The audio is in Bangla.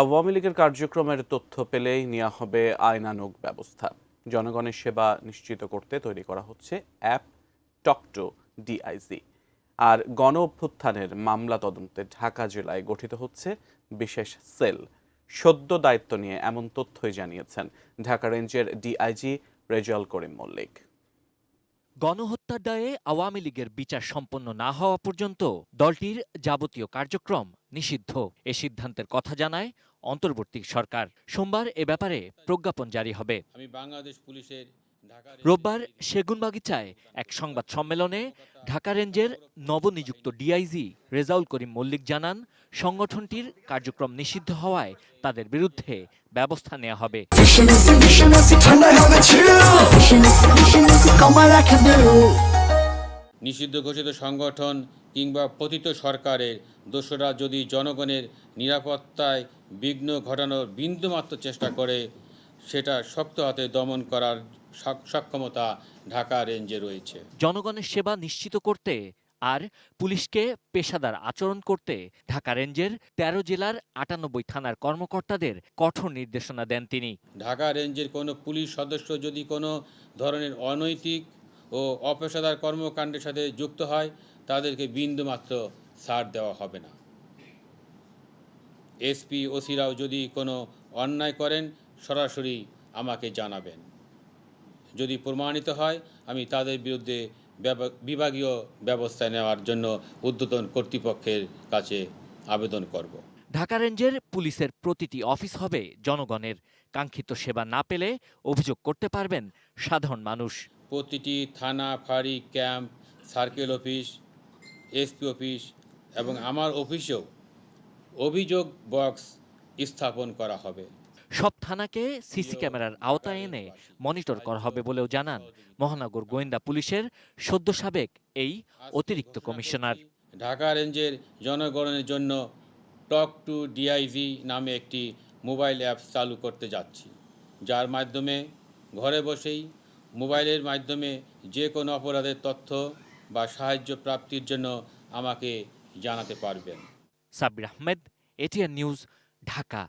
আওয়ামী লীগের কার্যক্রমের তথ্য পেলেই নেওয়া হবে আইনানুগ ব্যবস্থা। জনগণের সেবা নিশ্চিত করতে তৈরি করা হচ্ছে অ্যাপ টক টু ডিআইজি। আর গণ অভ্যুত্থানের মামলা তদন্তে ঢাকা জেলায় গঠিত হচ্ছে বিশেষ সেল। সদ্য দায়িত্ব নিয়ে এমন তথ্যই জানিয়েছেন ঢাকা রেঞ্জের ডিআইজি রেজাউল করিম মল্লিক। গণহত্যার দায়ে আওয়ামী লীগের বিচার সম্পন্ন না হওয়া পর্যন্ত দলটির যাবতীয় কার্যক্রম নিষিদ্ধ। এ সিদ্ধান্তের কথা জানায় অন্তর্বর্তী সরকার। সোমবার এ ব্যাপারে প্রজ্ঞাপন জারি হবে। রোববার সেগুনবাগিচায় এক সংবাদ সম্মেলনে ঢাকা রেঞ্জের নবনিযুক্ত ডিআইজি রেজাউল করিম মল্লিক জানান, সংগঠনটির কার্যক্রম নিষিদ্ধ হওয়ায় তাদের বিরুদ্ধে ব্যবস্থা নেওয়া হবে। নিষিদ্ধ ঘোষিত সংগঠন কিংবা পতিত সরকারের দোসররা যদি জনগণের নিরাপত্তায় বিঘ্ন ঘটানোর বিন্দুমাত্র চেষ্টা করে, সেটা শক্ত হাতে দমন করার সক্ষমতা ঢাকা রেঞ্জে রয়েছে। জনগণের সেবা নিশ্চিত করতে আর পুলিশকে পেশাদার আচরণ করতে ঢাকা রেঞ্জের ১৩ জেলার ৯৮ থানার কর্মকর্তাদের কঠোর নির্দেশনা দেন তিনি। ঢাকা রেঞ্জের কোনো পুলিশ সদস্য যদি কোনো ধরনের অনৈতিক ও অপেশাদার কর্মকাণ্ডের সাথে যুক্ত হয়, তাদেরকে বিন্দুমাত্র ছাড় দেওয়া হবে না। এসপি ওসিরাও যদি কোনো অন্যায় করেন, সরাসরি আমাকে জানাবেন। যদি প্রমাণিত হয়, আমি তাদের বিরুদ্ধে বিভাগীয় ব্যবস্থা নেওয়ার জন্য ঊর্ধ্বতন কর্তৃপক্ষের কাছে আবেদন করব। ঢাকা রেঞ্জের পুলিশের প্রতিটি অফিস হবে জনগণের। কাঙ্ক্ষিত সেবা না পেলে অভিযোগ করতে পারবেন সাধারণ মানুষ। প্রতিটি থানা, ফাঁড়ি, camp, circle office, SP office এবং আমার অফিসেও অভিযোগ বক্স স্থাপন করা হবে। সব থানাকে সিসি ক্যামেরার আওতায় এনে মনিটর করা হবে বলেও জানান মহানগর গোয়েন্দা পুলিশের সদ্য সাবেক এই অতিরিক্ত কমিশনার। ঢাকা রেঞ্জের জনগণের জন্য টক টু ডিআইজি নামে একটি মোবাইল অ্যাপ চালু করতে যাচ্ছি, যার মাধ্যমে ঘরে বসেই মোবাইলের মাধ্যমে যে কোনো অপরাধের তথ্য বা সাহায্য প্রাপ্তির জন্য আমাকে জানাতে পারবেন। Sabbir Ahmed, ATN news, Dhaka.